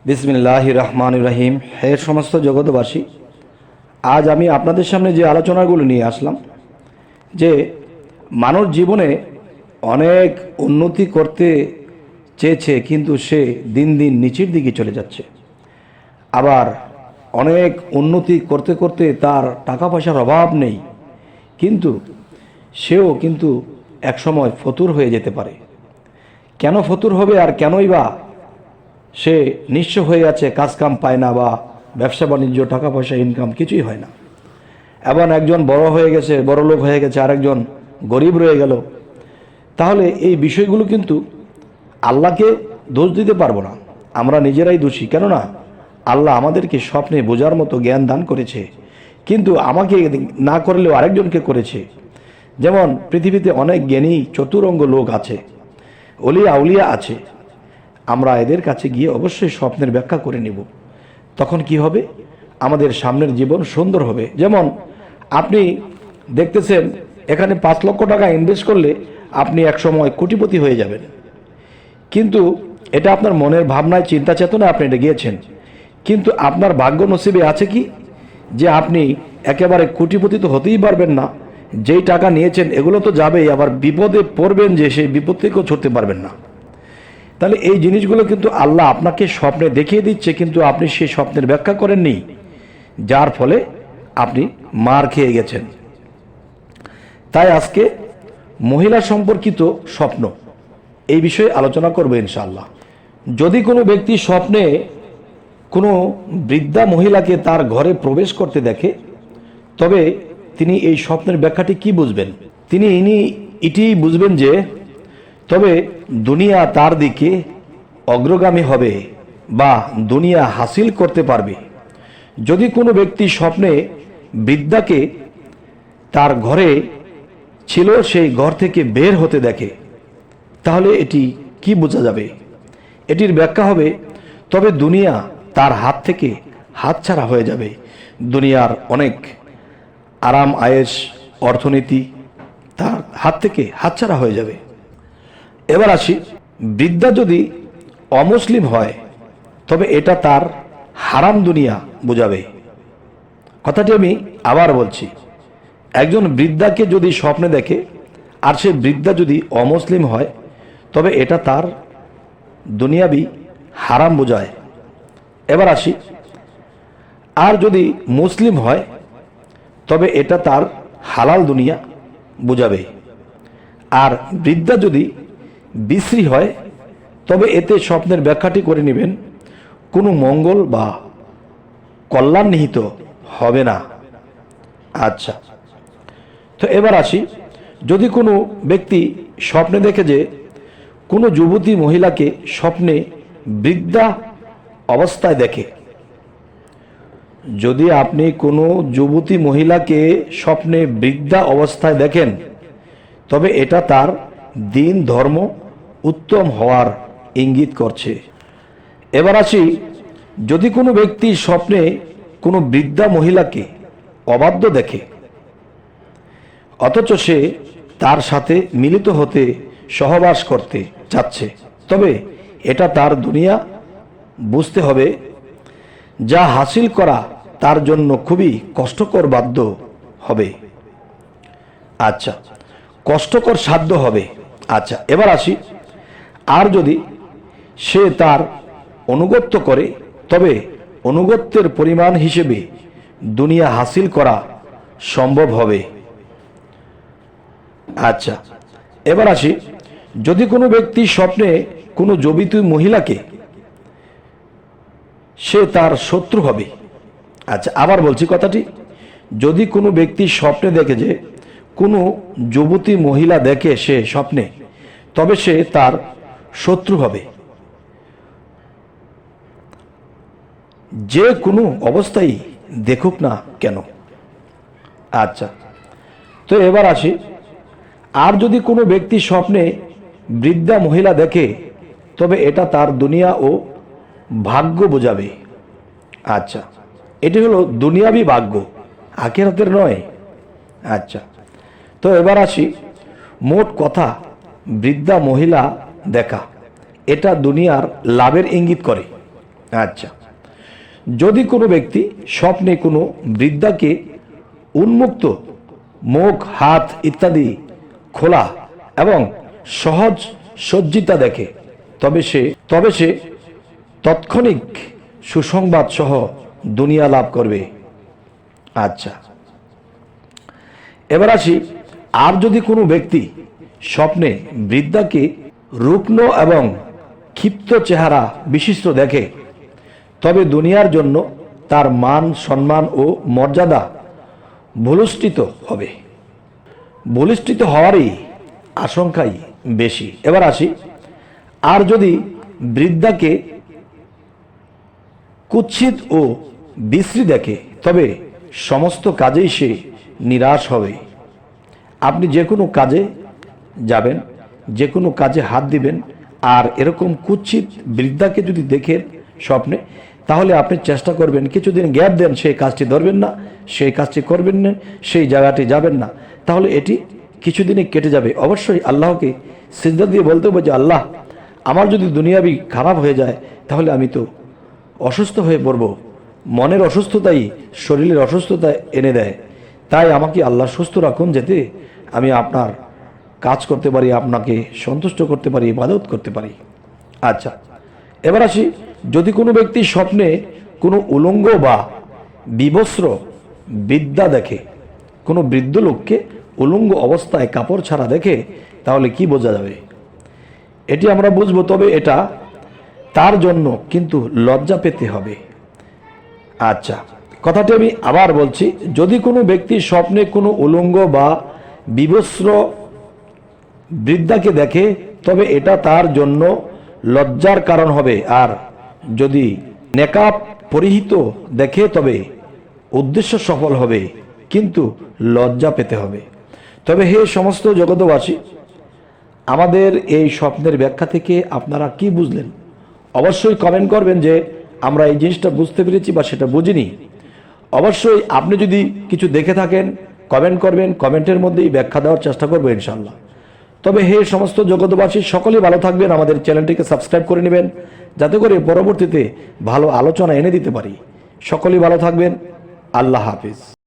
বিসমিল্লাহির রহমানির রহিম। হে সমস্ত জগৎবাসী, আজ আমি আপনাদের সামনে যে আলোচনাগুলো নিয়ে আসলাম যে মানব জীবনে অনেক উন্নতি করতে চেয়েছে, কিন্তু সে দিন দিন নিচের দিকে চলে যাচ্ছে। আবার অনেক উন্নতি করতে করতে তার টাকা পয়সার অভাব নেই, কিন্তু সেও কিন্তু একসময় ফতুর হয়ে যেতে পারে। কেন ফতুর হবে আর কেনই বা সে নিঃস্ব হয়ে আছে, কাজকাম পায় না, বা ব্যবসা বাণিজ্য টাকা পয়সা ইনকাম কিছুই হয় না। এবং একজন বড় হয়ে গেছে, বড় লোক হয়ে গেছে, আরেকজন গরিব রয়ে গেল। তাহলে এই বিষয়গুলো কিন্তু আল্লাহকে দোষ দিতে পারবো না, আমরা নিজেরাই দোষী। কেননা আল্লাহ আমাদেরকে স্বপ্নে বোঝার মতো জ্ঞান দান করেছে, কিন্তু আমাকে না করলেও আরেকজনকে করেছে। যেমন পৃথিবীতে অনেক জ্ঞানী চতুরঙ্গ লোক আছে, অলিয়া আউলিয়া আছে, আমরা এদের কাছে গিয়ে অবশ্যই স্বপ্নের ব্যাখ্যা করে নিব। তখন কি হবে? আমাদের সামনের জীবন সুন্দর হবে। যেমন আপনি দেখতেছেন, এখানে 5 লক্ষ টাকা ইনভেস্ট করলে আপনি একসময় কোটিপতি হয়ে যাবেন, কিন্তু এটা আপনার মনের ভাবনায়, চিন্তা চেতনায় আপনি এটা গিয়েছেন। কিন্তু আপনার ভাগ্য নসিবে আছে কি যে আপনি একেবারে কোটিপতি তো হতেই পারবেন না। যেই টাকা নিয়েছেন এগুলো তো যাবেই, আবার বিপদে পড়বেন যে সেই বিপদ থেকেও ছুটতে পারবেন না। তাহলে এই জিনিসগুলো কিন্তু আল্লাহ আপনাকে স্বপ্নে দেখিয়ে দিচ্ছে, কিন্তু আপনি সেই স্বপ্নের ব্যাখ্যা করেননি, যার ফলে আপনি মার খেয়ে গেছেন। তাই আজকে মহিলা সম্পর্কিত স্বপ্ন এই বিষয়ে আলোচনা করবো ইনশাআল্লাহ। যদি কোনো ব্যক্তি স্বপ্নে কোনো বৃদ্ধা মহিলাকে তার ঘরে প্রবেশ করতে দেখে, তবে তিনি এই স্বপ্নের ব্যাখ্যাটি কি বুঝবেন? তিনি এটি বুঝবেন যে তবে দুনিয়া তার দিকে অগ্রগামী হবে বা দুনিয়া হাসিল করতে পারবে। যদি কোনো ব্যক্তি স্বপ্নে বৃদ্ধাকে তার ঘরে ছিল সেই ঘর থেকে বের হতে দেখে, তাহলে এটি কি বোঝা যাবে? এটির ব্যাখ্যা হবে তবে দুনিয়া তার হাত থেকে হাতছাড়া হয়ে যাবে। দুনিয়ার অনেক আরাম আয়েশ অর্থনীতি তার হাত থেকে হাতছাড়া হয়ে যাবে। এবার আসি, বৃদ্ধা যদি অমুসলিম হয় তবে এটা তার হারাম দুনিয়া বোঝাবে। কথাটি আমি আবার বলছি, একজন বৃদ্ধাকে যদি স্বপ্নে দেখে আর সে বৃদ্ধা যদি অমুসলিম হয় তবে এটা তার দুনিয়াবি হারাম বোঝায়। এবার আসি, আর যদি মুসলিম হয় তবে এটা তার হালাল দুনিয়া বোঝাবে। আর বৃদ্ধা যদি বিশ্রী হয় তবে এতে স্বপ্নের ব্যাখ্যাটি করে নেবেন কোনো মঙ্গল বা কল্যাণ নিহিত হবে না। আচ্ছা, তো এবার আসি, যদি কোনো ব্যক্তি স্বপ্নে দেখে যে কোনো যুবতী মহিলাকে স্বপ্নে বৃদ্ধা অবস্থায় দেখে, যদি আপনি কোনো যুবতী মহিলাকে স্বপ্নে বৃদ্ধা অবস্থায় দেখেন তবে এটা তার দিন ধর্ম উত্তম হওয়ার ইঙ্গিত করছে। এবার আসি, যদি কোনো ব্যক্তি স্বপ্নে কোনো বৃদ্ধা মহিলাকে অবাধ্য দেখে অথচ সে তার সাথে মিলিত হতে সহবাস করতে চাচ্ছে, তবে এটা তার দুনিয়া বুঝতে হবে, যা হাসিল করা তার জন্য খুবই কষ্টকর বাধ্য হবে। আচ্ছা, কষ্টকর সাধ্য হবে। আচ্ছা, এবার আসি, আর যদি সে তার অনুগত্য করে তবে অনুগত্যের পরিমাণ হিসেবে দুনিয়া হাসিল করা সম্ভব হবে। আচ্ছা, এবার আসি, যদি কোনো ব্যক্তি স্বপ্নে কোনো যুবতী মহিলাকে সে তার শত্রু হবে। আচ্ছা, আবার বলছি কথাটি, যদি কোনো ব্যক্তি স্বপ্নে দেখে যে কোনো যুবতী মহিলা দেখে সে স্বপ্নে, তবে সে তার শত্রু হবে, যে কোনো অবস্থায় দেখুক না কেন। আচ্ছা, তো এবার আসি, আর যদি কোনো ব্যক্তি স্বপ্নে বৃদ্ধা মহিলা দেখে তবে এটা তার দুনিয়া ও ভাগ্য বোঝাবে। আচ্ছা, এটি হলো দুনিয়াবি ভাগ্য, আখিরাতের নয়। আচ্ছা, তো এবার আসি, মোট কথা বৃদ্ধা মহিলা দেখা এটা দুনিয়ার লাভের ইঙ্গিত করে। আচ্ছা, যদি কোনো ব্যক্তি স্বপ্নে কোনো বৃদ্ধাকে উন্মুক্ত মুখ, হাত ইত্যাদি খোলা এবং সহজ সজ্জিতা দেখে, তবে সে তাৎক্ষণিক সুসংবাদ সহ দুনিয়া লাভ করবে। আচ্ছা, এবার আসি, আর যদি কোনো ব্যক্তি স্বপ্নে বৃদ্ধাকে রুগ্ন এবং ক্ষিপ্ত চেহারা বিশিষ্ট দেখে, তবে দুনিয়ার জন্য তার মান, সম্মান ও মর্যাদা ভূলুষ্ঠিত হওয়ারই আশঙ্কাই বেশি। এবার আসি, আর যদি বৃদ্ধাকে কুৎসিত ও বিশ্রী দেখে, তবে সমস্ত কাজেই সে নিরাশ হবে। আপনি যে কোনো কাজে যাবেন, যে কোনো কাজে হাত দিবেন, আর এরকম কুৎসিত বৃদ্ধাকে যদি দেখেন স্বপ্নে, তাহলে আপনি চেষ্টা করবেন কিছুদিন গ্যাপ দেন, সেই কাজটি ধরবেন না, সেই কাজটি করবেন না, সেই জায়গাটি যাবেন না, তাহলে এটি কিছুদিনে কেটে যাবে। অবশ্যই আল্লাহকে সিজদা দিয়ে বলতে হবে যে আল্লাহ, আমার যদি দুনিয়াবি খারাপ হয়ে যায় তাহলে আমি তো অসুস্থ হয়ে পড়ব। মনের অসুস্থতাই শরীরের অসুস্থতা এনে দেয়, তাই আমাকে আল্লাহ সুস্থ রাখুন, যাতে আমি আপনার কাজ করতে পারি, আপনাকে সন্তুষ্ট করতে পারি, ইবাদত করতে পারি। আচ্ছা, এবার আসি, যদি কোনো ব্যক্তি স্বপ্নে কোনো উলঙ্গ বা বিবস্ত্র বৃদ্ধা দেখে, কোনো বৃদ্ধ লোককে উলঙ্গ অবস্থায় কাপড় ছাড়া দেখে, তাহলে কি বোঝা যাবে? এটি আমরা বুঝবো, তবে এটা তার জন্য কিন্তু লজ্জা পেতে হবে। আচ্ছা, কথাটি আমি আবার বলছি, যদি কোনো ব্যক্তি স্বপ্নে কোনো উলঙ্গ বা বিবস্ত্র বৃদ্ধাকে দেখে, তবে এটা তার জন্য লজ্জার কারণ হবে। আর যদি নেকাব পরিহিত দেখে, তবে উদ্দেশ্য সফল হবে, কিন্তু লজ্জা পেতে হবে। তবে হে সমস্ত জগতবাসী, আমাদের এই স্বপ্নের ব্যাখ্যা থেকে আপনারা কি বুঝলেন? অবশ্যই কমেন্ট করবেন যে আমরা এই জিনিসটা বুঝতে পেরেছি বা সেটা বুঝিনি। অবশ্যই আপনি যদি কিছু দেখে থাকেন কমেন্ট করবেন, কমেন্টের মধ্যেই ব্যাখ্যা দেওয়ার চেষ্টা করবো ইনশাল্লাহ। তবে হে সমস্ত জগতবাসী, সকলেই ভালো থাকবেন, আমাদের চ্যানেলটিকে সাবস্ক্রাইব করে নেবেন, যাতে করে পরবর্তীতে ভালো আলোচনা এনে দিতে পারি। সকলেই ভালো থাকবেন। আল্লাহ হাফিজ।